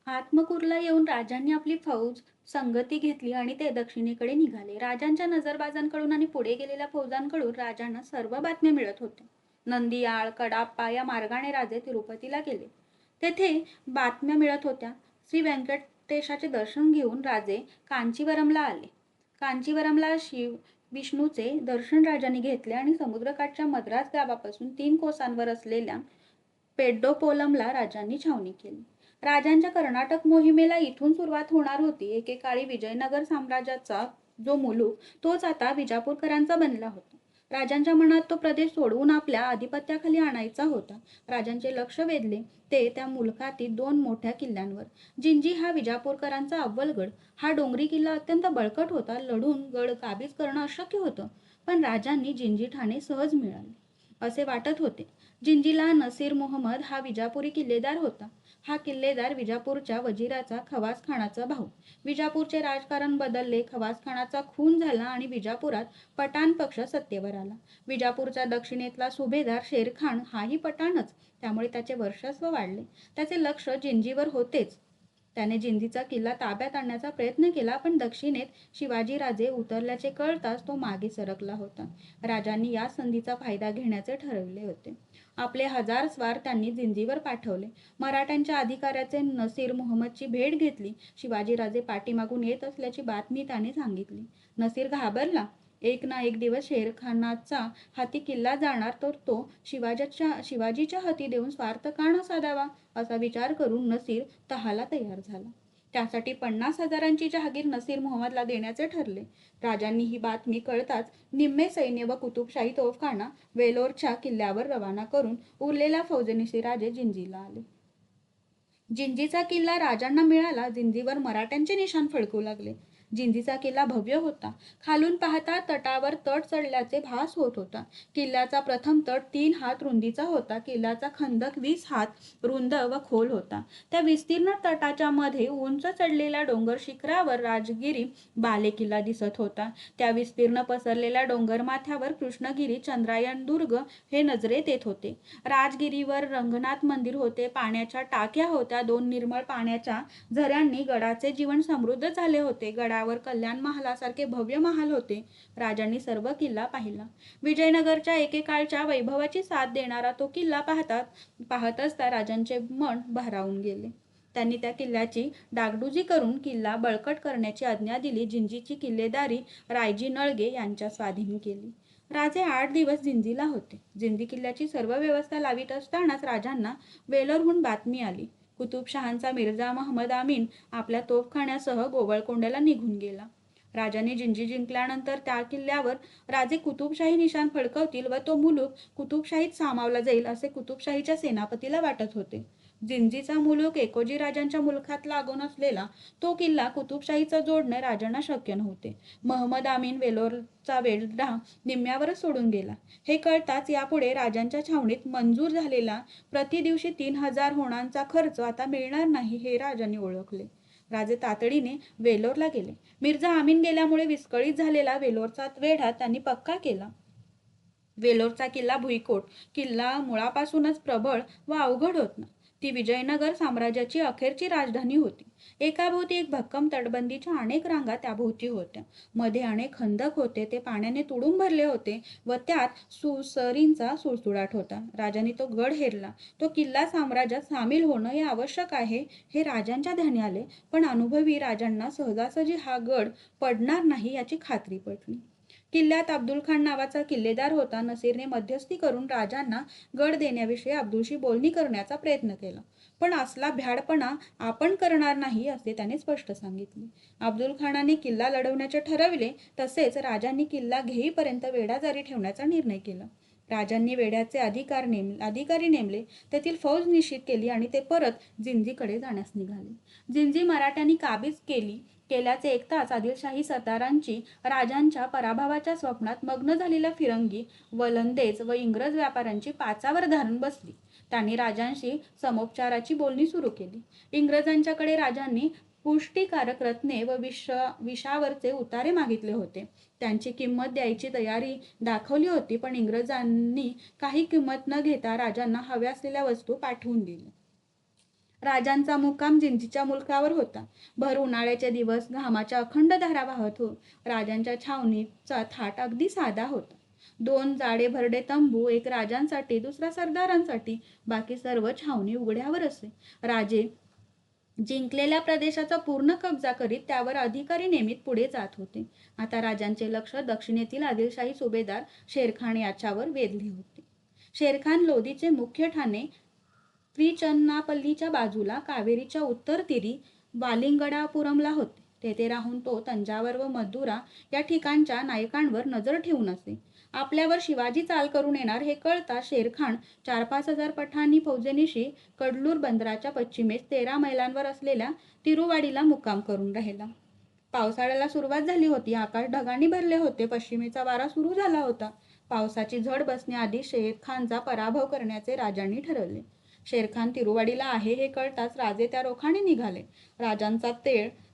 आत्मकूरला येऊन राजांनी आपली फौज संगती घेतली आणि ते दक्षिणेकडे निघाले. राजांच्या नजरबाजांकडून आणि पुढे गेलेल्या फौजांकडून राजांना सर्व बातम्या मिळत होत्या. नंदियाळ, कडाप्पा या मार्गाने राजे तिरुपतीला गेले. तेथे बातम्या मिळत होत्या. श्री व्यंकटेशाचे दर्शन घेऊन राजे कांचीवरमला आले. कांचीवरमला विष्णूचे दर्शन राजांनी घेतले आणि समुद्रकाठच्या मद्रास गावापासून 3 कोसांवर असलेल्या पेड्डोपोलमला राजांनी छावणी केली. राजांच्या कर्नाटक मोहिमेला इथून सुरुवात होणार होती. एकेकाळी विजयनगर साम्राज्याचा जो मुलूक तोच आता विजापूरकरांचा बनला होता. राजांच्या मनात तो प्रदेश सोडवून आपल्या आधिपत्याखाली आणायचा होता. राजांचे लक्ष वेधले ते त्या मुलखातील 2 मोठ्या किल्ल्यांवर. जिंजी हा विजापूरकरांचा अव्वलगड. हा डोंगरी किल्ला अत्यंत बळकट होता. लढून गड काबीज करणं अशक्य होतं. पण राजांनी जिंजी ठाणे सहज मिळाले असे वाटत होते. जिंजीला नसीर मोहम्मद हा विजापुरी किल्लेदार होता. हा किल्लेदार विजापूरच्या वजिराचा खवासखानाचा भाऊ. विजापूरचे राजकारण बदलले. खवासखानाचा खून झाला आणि विजापुरात पठाण पक्ष सत्तेवर आला. विजापूरचा दक्षिणेतला सुभेदार शेरखान हाही पठाणच. त्यामुळे त्याचे वर्चस्व वाढले. त्याचे लक्ष जिंजीवर होतेच. त्याने जिंजीचा किल्ला ताब्यात आणण्याचा प्रयत्न केला, पण दक्षिणेत शिवाजीराजे उतरल्याचे कळताच तो मागे सरकला होता. राजांनी या संधीचा फायदा घेण्याचे ठरवले होते. आपले 1000 स्वार त्यांनी जिंजीवर पाठवले. मराठ्यांच्या अधिकाऱ्याचे नसीर मोहम्मदची भेट घेतली. शिवाजीराजे पाठीमागून येत असल्याची बातमी त्याने सांगितली. नसीर घाबरला. एक ना एक दिवस शेरखानाचा हाती किल्ला जाणार, तर तो शिवाजीच्या हाती देऊन स्वार्थ का न साधावा असा विचार करून नसीर तहाला तयार झाला. त्यासाठी 50,000ची जहागीर नसीर मोहम्मदला देण्याचे ठरले. राजांनी ही बातमी कळताच निम्मे सैन्य व कुतुबशाही तोफखाना वेलोरच्या किल्ल्यावर रवाना करून उरलेल्या फौजेनिशी राजे जिंजीला आले. जिंजीचा किल्ला राजांना मिळाला. जिंजीवर मराठ्यांचे निशाण फडकू लागले. जिंजीचा किल्ला भव्य होता. खालून पाहता तटावर तट चढल्याचे भास होत होता. किल्ल्याचा प्रथम तट 3 हात रुंदीचा होता. किल्ल्याचा खंदक 20 हात रुंद व खोल होता. त्या विस्तीर्ण तटाच्या मध्ये उंच चढलेल्या डोंगर शिखरावर राजगिरी बालेकिल्ला दिसत होता. त्या विस्तीर्ण पसरलेल्या डोंगरमाथ्यावर कृष्णगिरी, चंद्रायण दुर्ग हे नजरेत येत होते. राजगिरीवर रंगनाथ मंदिर होते. पाण्याच्या टाक्या होत्या. 2 निर्मळ पाण्याच्या झऱ्यांनी गडाचे जीवन समृद्ध झाले होते. गडावर कल्याण महालासारखे भव्य महाल होते. राजांनी सर्व किल्ला पाहिला. विजयनगरच्या एकेकाळच्या वैभवाची साथ देणारा तो किल्ला पाहतच त्या राजांचे मन भारावून गेले. त्यांनी त्या किल्ल्याची डागडुजी करून किल्ला बळकट करण्याची आज्ञा दिली. जिंजीची किल्लेदारी रायजी नळगे यांच्या स्वाधीन केली. राजे 8 दिवस जिंजीला होते. जिंजी किल्ल्याची सर्व व्यवस्था लावीत असतानाच राजांना वेलोरहून बातमी आली. कुतुबशहांचा मिर्झा महमद अमीन आपल्या तोफखान्यासह गोवळकोंड्याला निघून गेला. राजांनी जिंजी जिंकल्यानंतर त्या किल्ल्यावर राजे कुतुबशाही निशाण फडकवतील व तो मुलूक कुतुबशाहीत सामावला जाईल असे कुतुबशाहीच्या सेनापतीला वाटत होते. जिंजीचा मुलूक एकोजी राजांच्या मुलखात लागून असलेला तो किल्ला कुतुबशाहीचा जोडणे राजांना शक्य नव्हते. महमद अमीन वेलोरचा वेढा निम्म्यावरच सोडून गेला. हे कळताच यापुढे राजांच्या छावणीत मंजूर झालेला प्रति दिवशी 3000 होणांचा खर्च आता मिळणार नाही हे राजांनी ओळखले. राजे तातडीने वेलोरला गेले. मिर्झा अमीन गेल्यामुळे विस्कळीत झालेला वेलोरचा वेढा त्यांनी पक्का केला. वेलोरचा किल्ला भुईकोट किल्ला मुळापासूनच प्रबळ व अवघड होता. ती विजयनगर साम्राज्याची अखेरची राजधानी होती. एकाभोवती एक भक्कम तटबंदीच्या अनेक रांगा त्याभोवती होत्या. मध्ये अनेक खंदक होते. ते पाण्याने तुडूंब भरले होते व त्यात सुसरींचा सुळसुळाट होता. राजांनी तो गड हेरला. तो किल्ला साम्राज्यात सामील होणं हे आवश्यक आहे हे राजांच्या ध्यानी आले, पण अनुभवी राजांना सहजासहजी हा गड पडणार नाही याची खात्री पटली. किल्ल्यात अब्दुल खान नावाचा किल्लेदार होता. नसीरने मध्यस्थी करून राजांना गड देण्याविषयी अब्दुलशी बोलणी करण्याचा प्रयत्न केला, पण असला भ्याडपणा आपण करणार नाही असे त्याने स्पष्ट सांगितले. अब्दुल खानाने किल्ला लढवण्याचे ठरविले. तसेच राजांनी किल्ला घेईपर्यंत वेढा जारी ठेवण्याचा निर्णय केला. राजांनी वेढ्याचे अधिकारी नेमले. तेथील फौज निश्चित केली आणि ते परत जिंजीकडे जाण्यास निघाले. जिंजी मराठ्यांनी काबीज केल्याचे ऐकताच आदिलशाही सरदारांची राजांच्या पराभवाच्या स्वप्नात मग्न झालेल्या फिरंगी, वलंदेज व इंग्रज व्यापाऱ्यांची पाचावर धरून बसली. त्यांनी राजांशी समोपचाराची बोलणी सुरू केली. इंग्रजांच्याकडे राजांनी पुष्टीकारक रत्ने व विषावरचे उतारे मागितले होते. त्यांची किंमत द्यायची तयारी दाखवली होती, पण इंग्रजांनी काही किंमत न घेता राजांना हव्या असलेल्या वस्तू पाठवून दिल्या. राजांचा मुक्काम जिंजीच्या मुलकावर होता. भर उन्हाळ्याचे दिवस घामाच्या अखंड धारा वाहत हो. राजांच्या छावणीचा थाट अगदी साधा होता. 2 जाडे भरडे तंबू, एक राजांसाठी, दुसरा सरदारांसाठी, बाकी सर्व छावणी उघड्यावर असे. राजे जिंकलेल्या प्रदेशाचा पूर्ण कब्जा करीत त्यावर अधिकारी नेमित पुढे जात होते. आता राजांचे लक्ष दक्षिणेतील आदिलशाही सुभेदार शेरखान याच्यावर वेधले होते. शेरखान लोदीचे मुख्य ठाणे त्रिचन्नापल्लीच्या बाजूला कावेरीच्या उत्तर तीरी वालिंगडापुरमला होते. तेथे राहून तो तंजावर व मदुरा या ठिकाणच्या नायकांवर नजर ठेवून असे. आपल्यावर शिवाजी चाल करून येणार हे कळता शेरखान 4-5 हजार पठाणी फौजेनिशी कडलूर बंदराच्या पश्चिमेस 13 मैलांवर असलेल्या तिरुवाडीला मुक्काम करून राहिला. पावसाळ्याला सुरुवात झाली होती. आकाश ढगांनी भरले होते. पश्चिमेचा वारा सुरू झाला होता. पावसाची झड बसण्याआधी शेरखानचा पराभव करण्याचे राजांनी ठरवले. शेरखान तिरुवाडीला आहे हे कळताच राजे त्या रोखाने निघाले. राजांचा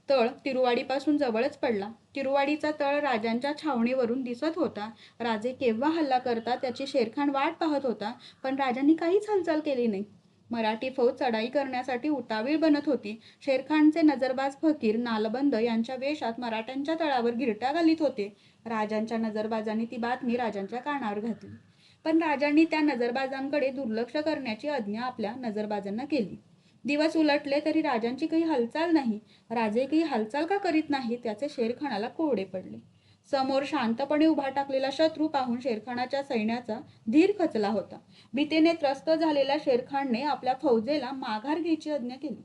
तळ तिरुवाडीपासून जवळच पडला. तिरुवाडीचा तळ राजांच्या छावणीवरून दिसत होता. राजे केव्हा हल्ला करतात याची शेरखान वाट पाहत होता, पण राजांनी काहीच हालचाल केली नाही. मराठी फौज चढाई करण्यासाठी उतावीळ बनत होती. शेरखानचे नजरबाज फकीर नालबंद यांच्या वेशात मराठ्यांच्या तळावर गिरट्या घालीत होते. राजांच्या नजरबाजांनी ती बातमी राजांच्या कानावर घातली, पण राजांनी त्या नजरबाजांकडे दुर्लक्ष करण्याची आज्ञा आपल्या नजरबाजांना केली. दिवस उलटले तरी राजांची काही हालचाल नाही. राजे काही हालचाल का करीत नाही त्याचे शेरखानाला कोडे पडले. समोर शांतपणे उभा टाकलेला शत्रू पाहून शेरखानाच्या सैन्याचा धीर खचला होता. भीतीने त्रस्त झालेल्या शेरखानने आपल्या फौजेला माघार घ्यायची आज्ञा केली.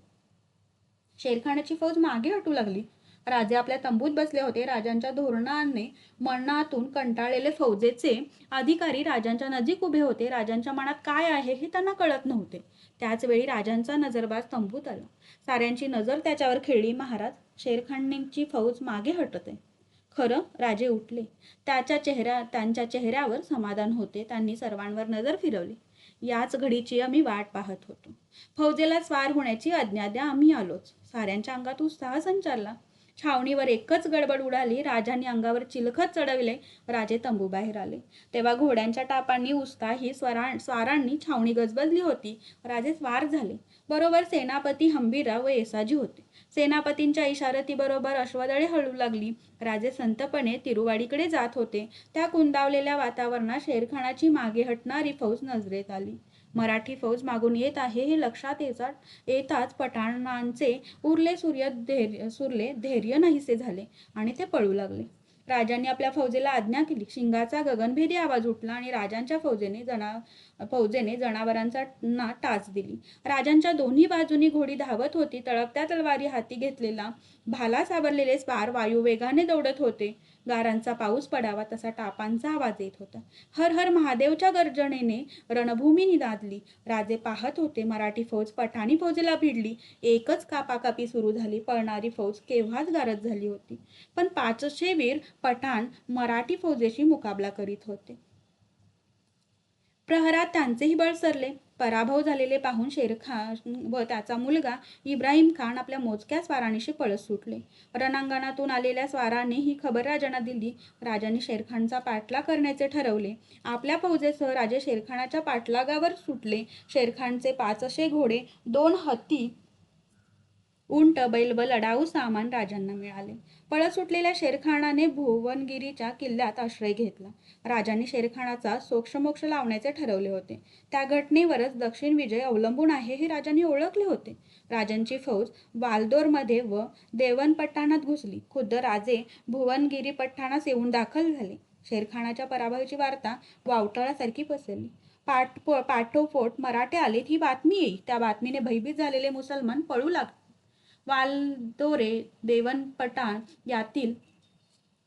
शेरखानाची फौज मागे हटू लागली. राजे आपल्या तंबूत बसले होते. राजांच्या धोरणाने मनातून कंटाळलेले फौजेचे अधिकारी राजांच्या नजीक उभे होते. राजांच्या मनात काय आहे हे त्यांना कळत नव्हते. त्याच वेळी राजांचा नजरबाज तंबूत आला. साऱ्यांची नजर त्याच्यावर खेळली. महाराज, शेरखानची फौज मागे हटते. खरं? राजे उठले. त्यांच्या चेहऱ्यावर समाधान होते. त्यांनी सर्वांवर नजर फिरवली. याच घडीची आम्ही वाट पाहत होतो. फौजेला स्वार होण्याची आज्ञा द्या, आम्ही आलोच. साऱ्यांच्या अंगात उत्साह संचारला. छावणीवर एकच गडबड उडाली. राजांनी अंगावर चिलखत चढविले. राजे तंबूबाहेर आले तेव्हा घोड्यांच्या टापांनी उत्साही स्वारांनी छावणी गजबजली होती. राजे स्वार झाले. बरोबर सेनापती हंबीरराव व येसाजी होते. सेनापतींच्या इशारतीबरोबर अश्वदळे हळू लागली. राजे संतपणे तिरुवाडीकडे जात होते. त्या कुंदावलेल्या वातावरणात शेरखानाची मागे हटणारी फौज नजरेत आली. मराठी फौज मागून येत आहे हे लक्षात येताच पठाणांचे उरले धैर्य नाहीसे झाले आणि ते पळू लागले. राजांनी आपल्या फौजेला आज्ञा केली. शिंगाचा गगनभेदी आवाज उठला आणि राजांच्या फौजेने जनावरांना टाच दिली. राजांच्या दोन्ही बाजूनी घोडी धावत होती. तळपत्या तलवारी हाती घेतलेला भाला सावरलेले स्वार वायुवेगाने दौडत होते. गारांचा पाऊस पडावा तसा टापांचा आवाज येत होता. हर हर महादेवच्या गर्जनेने रणभूमी निनादली. राजे पाहत होते. मराठी फौज पठाणी फौजेला भिडली. एकच कापाकापी सुरू झाली. पळणारी फौज केव्हाच गारद झाली होती. पण 500 वीर पठाण मराठी फौजेशी मुकाबला करीत होते. प्रहरात त्यांचेही बळ सरले. पराभव झालेले पाहून शेरखान व त्याचा मुलगा इब्राहिम खान आपल्या मोजक्या स्वारांनीशी पळत सुटले. रणांगणातून आलेल्या स्वारांनी ही खबर राजांना दिली. राजांनी शेरखानचा पाठलाग करण्याचे ठरवले. आपल्या फौजेसह राजे शेरखानाच्या पाठलागावर सुटले. शेरखानचे 500 घोडे, 2 हत्ती, उंट, बैल व लढाऊ सामान राजांना मिळाले. पळत सुटलेल्या शेरखानाने भुवनगिरीच्या किल्ल्यात आश्रय घेतला. राजांनी शेरखानाचा सोक्षमोक्ष लावण्याचे ठरवले होते. त्या घटनेवरच दक्षिण विजय अवलंबून आहे हे राजांनी ओळखले होते. राजांची फौज वालदोरमध्ये व देवन पट्टाणात घुसली. खुद्द राजे भुवनगिरी पट्टाणास येऊन दाखल झाले. शेरखानाच्या पराभवाची वार्ता वावटळासारखी पसरली. पाठोपाठ मराठे आलेत ही बातमी येई. त्या बातमीने भयभीत झालेले मुसलमान पळू लागले. वालदोरे,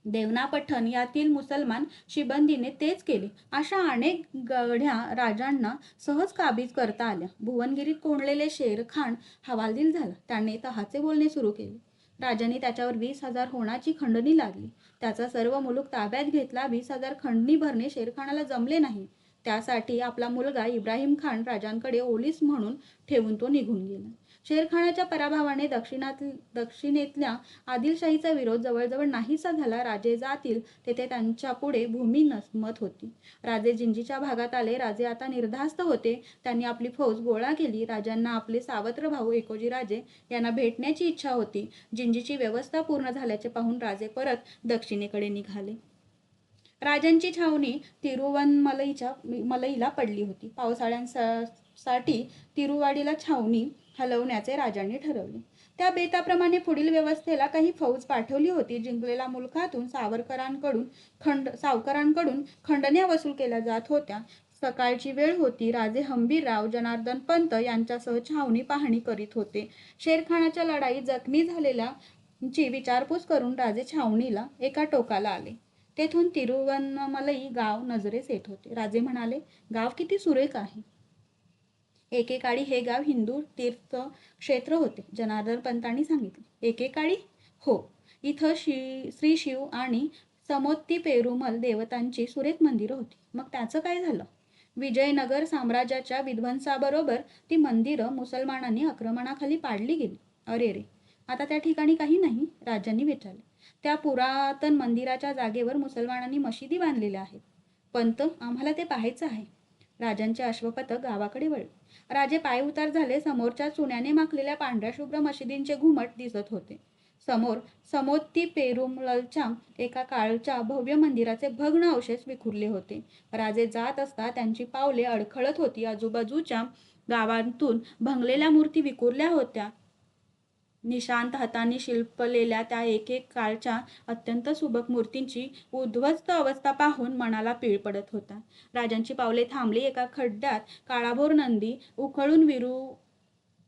देवनापठण यातील मुसलमान शिबंदीने तेच केले. अशा अनेक गढ्या राजांना सहज काबीज करता आल्या. भुवनगिरीत कोंडलेले शेरखान हवालदिल झाला. त्याने तहाचे बोलणे सुरू केले. राजांनी त्याच्यावर 20,000 होणाची खंडणी लादली. त्याचा सर्व मुलूक ताब्यात घेतला. 20,000 खंडणी भरणे शेरखानाला जमले नाही. त्यासाठी आपला मुलगा इब्राहिम खान राजांकडे ओलीस म्हणून ठेवून तो निघून गेला. शेरखानाच्या पराभवाने दक्षिणेतल्या आदिलशाहीचा विरोध जवळजवळ नाहीसा झाला. राजे जातील तेथे त्यांच्या पुढे भूमी नसमत होती. राजे जिंजीच्या भागात आले. राजे आता निर्धास्त होते. त्यांनी आपली फौज गोळा केली. राजांना आपले सावत्र भाऊ एकोजी राजे यांना भेटण्याची इच्छा होती. जिंजीची व्यवस्था पूर्ण झाल्याचे पाहून राजे परत दक्षिणेकडे निघाले. राजांची छावणी तिरुवनमलईला पडली होती. पावसाळ्यांसाठी तिरुवाडीला छावणी हलवण्याचे राजांनी ठरवले. त्या बेताप्रमाणे पुढील व्यवस्थेला काही फौज पाठवली होती. जिंकलेल्या मुलखातून सावकारांकडून खंडण्या वसूल केल्या जात होत्या. सकाळची वेळ होती. राजे हंबीरराव जनार्दन पंत यांच्यासह छावणी पाहणी करीत होते. शेरखानाच्या लढाईत जखमी झालेल्यांची विचारपूस करून राजे छावणीला एका टोकाला आले. तेथून तिरुवनमलई गाव नजरेस येत होते. राजे म्हणाले, गाव किती सुरेख आहे. एकेकाळी हे गाव हिंदू तीर्थ क्षेत्र होते. जनार्दन पंतांनी सांगितले. एकेकाळी? हो. इथं श्री शिव आणि समोत्ती पेरुमल देवतांची सुरेख मंदिरं होती. मग त्याचं काय झालं? विजयनगर साम्राज्याच्या विध्वंसाबरोबर ती मंदिरं मुसलमानांनी आक्रमणाखाली पाडली गेली. अरे रे, आता त्या ठिकाणी काही नाही? राजांनी विचारले. त्या पुरातन मंदिराच्या जागेवर मुसलमानांनी मशिदी बांधलेल्या आहेत. पंत, आम्हाला ते पाहायचं आहे. राजांचे अश्वपथक गावाकडे वळले. राजे पायउतार झाले. समोरच्या चुन्याने माखलेल्या पांढऱ्या शुभ्र मशिदींचे घुमट दिसत होते. समोर समोत्ती पेरुमलच्या एका काळच्या भव्य मंदिराचे भग्न अवशेष विखुरले होते. राजे जात असता त्यांची पावले अडखळत होती. आजूबाजूच्या गावांतून भंगलेल्या मूर्ती विखुरल्या होत्या. निशांत हातांनी शिल्पलेल्या त्या एक काळच्या अत्यंत सुबक मूर्तींची उद्ध्वस्त अवस्था पाहून मनाला पीळ पडत होता. राजांची पावले थांबली. एका खड्ड्यात काळाभोर नंदी उखळून विरूपावस्थेत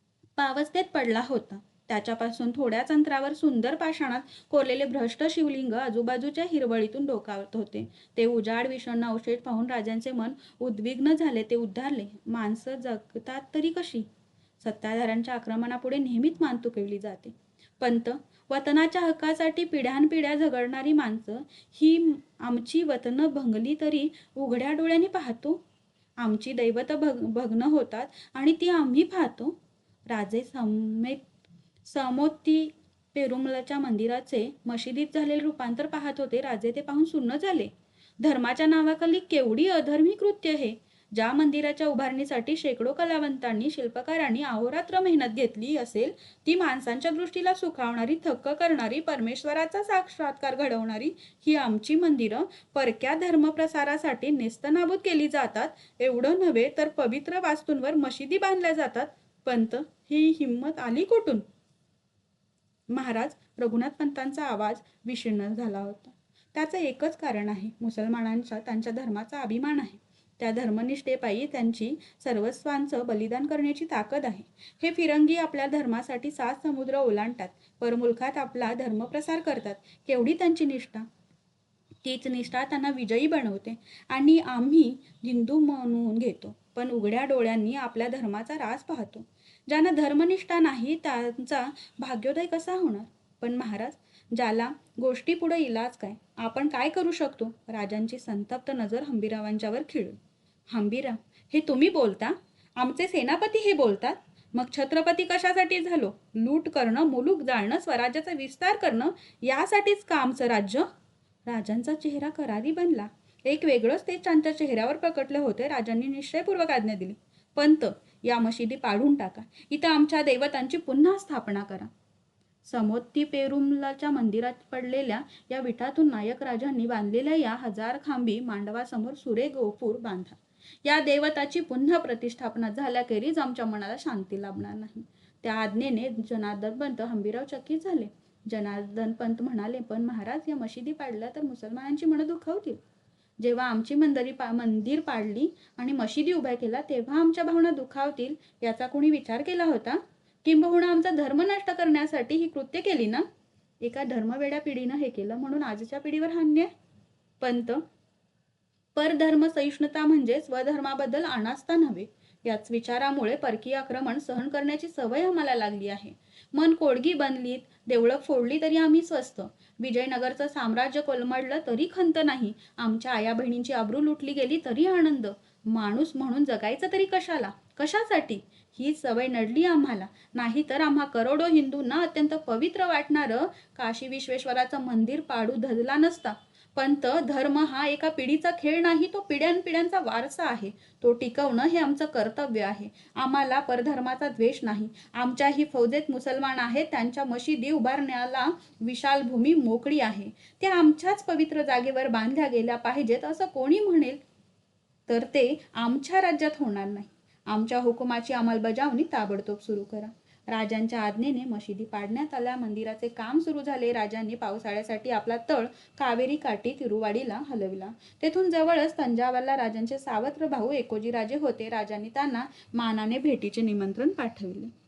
पडला होता. त्याच्यापासून थोड्याच अंतरावर सुंदर पाषाणात कोरलेले भ्रष्ट शिवलिंग आजूबाजूच्या हिरवळीतून डोकावत होते. ते उजाड विषण्ण अवशेष पाहून राजांचे मन उद्विग्न झाले. ते उद्गारले, माणसं जगतात तरी कशी? सत्ताधाऱ्यांच्या आक्रमणापुढे नेहमीच मान तुकवली जाते. पंत, वतनाच्या हक्कासाठी पिढ्यानपिढ्या झगडणारी माणसं ही आमची वतनं भंगली तरी उघड्या डोळ्यांनी पाहतो. आमची दैवत भग्न होतात आणि ती आम्ही पाहतो. राजे समोत्ती पेरुमलच्या मंदिराचे मशिदीत झालेले रूपांतर पाहत होते. राजे ते पाहून सुन्न झाले. धर्माच्या नावाखाली केवढी अधर्मी कृत्य हे! ज्या मंदिराच्या उभारणीसाठी शेकडो कलावंतांनी शिल्पकारांनी अहोरात्र मेहनत घेतली असेल, ती माणसांच्या दृष्टीला सुखावणारी, थक्क करणारी, परमेश्वराचा साक्षात्कार घडवणारी ही आमची मंदिरं परक्या धर्मप्रसारासाठी नेस्तनाबूत केली जातात. एवढं नव्हे तर पवित्र वास्तूंवर मशिदी बांधल्या जातात. पंत, ही हिंमत आली कुठून? महाराज, रघुनाथ पंतांचा आवाज विशीर्ण झाला होता. त्याचं एकच कारण आहे. मुसलमानांचा त्यांच्या धर्माचा अभिमान आहे. त्या धर्मनिष्ठेपायी त्यांची सर्वस्वांचं बलिदान करण्याची ताकद आहे. हे फिरंगी आपल्या धर्मासाठी 7 समुद्र ओलांडतात. परमुलखात आपला धर्मप्रसार करतात. केवढी त्यांची निष्ठा! तीच निष्ठा त्यांना विजयी बनवते आणि आम्ही हिंदू म्हणून घेतो, पण उघड्या डोळ्यांनी आपल्या धर्माचा रास पाहतो. ज्यांना धर्मनिष्ठा नाही त्यांचा भाग्योदय कसा होणार? पण महाराज, ज्याला गोष्टीपुढे इलाज काय? आपण काय करू शकतो? राजांची संतप्त नजर हंबीररावांच्यावर खिळली. हंबीरराव, हे तुम्ही बोलता? आमचे सेनापती हे बोलतात? मग छत्रपती कशासाठी झालो? लूट करणं, मुलूक जाळणं, स्वराज्याचा विस्तार करणं, यासाठीच का आमचं राज्य? राजांचा चेहरा करारी बनला. एक वेगळंच तेज त्यांच्या चेहऱ्यावर प्रकटले होते. राजांनी निश्चयपूर्वक आज्ञा दिली. पंत, या मशिदी पाडून टाका. इथं आमच्या दैवतांची पुन्हा स्थापना करा. समोत्ती पेरुमलच्या मंदिरात पडलेल्या या विटातून नायक राजांनी बांधलेल्या या 1000 खांबी मांडवासमोर सुरे गोपूर बांधा. या देवताची पुन्हा प्रतिष्ठापना झाल्याखेरीज आमच्या मनाला शांती लाभणार नाही. त्या आज्ञेने जनार्दन पंत हंबीरराव चकित झाले. जनार्दन पंत म्हणाले, पण महाराज, या मशिदी पाडल्या तर मुसलमानांची मनं दुखावतील. जेव्हा आमची मंदिर पाडली आणि मशिदी उभ्या केला तेव्हा आमच्या भावना दुखावतील याचा कोणी विचार केला होता? किंबहुना आमचा धर्म नष्ट करण्यासाठी ही कृत्य केली ना? एका धर्मवेड्या पिढीनं हे केलं म्हणून आजच्या पिढीवर हा अन्याय? पंत, परधर्म सहिष्णुता म्हणजे स्वधर्माबद्दल अनास्था नव्हे. याच विचारामुळे परकीय आक्रमण सहन करण्याची सवय आम्हाला लागली आहे. मन कोडगी बनलीत, देवळं फोडली तरी आम्ही स्वस्थ. विजयनगरचं साम्राज्य कोलमडलं तरी खंत नाही. आमच्या आया बहिणींची आबरू लुटली गेली तरी आनंद. माणूस म्हणून जगायचं तरी कशाला? कशासाठी? ही सवय नडली आम्हाला, नाहीतर आम्हा करोडो हिंदूंना अत्यंत पवित्र वाटणारं काशी विश्वेश्वराचं मंदिर पाडू धजला नसता. पंत धर्म हा एका पिढीचा खेळ नाही, तो पिढ्यानपिढ्यांचा वारसा आहे. तो टिकवणं हे आमचं कर्तव्य आहे. आम्हाला परधर्माचा द्वेष नाही. आमच्याही फौजेत मुसलमान आहेत, त्यांच्या मशिदी उभारण्याला विशाल भूमी मोकळी आहे. त्या आमच्याच पवित्र जागेवर बांधल्या गेल्या पाहिजेत असं कोणी म्हणेल तर ते आमच्या राज्यात होणार नाही. आमच्या हुकुमाची अंमलबजावणी ताबडतोब सुरू करा. राजांच्या आज्ञेने मशिदी पाडण्यात आल्या. मंदिराचे काम सुरू झाले. राजांनी पावसाळ्यासाठी आपला तळ कावेरी काठी तिरुवाडीला हलविला. तेथून जवळच तंजावरला राजांचे सावत्र भाऊ एकोजी राजे होते. राजांनी त्यांना मानाने भेटीचे निमंत्रण पाठविले.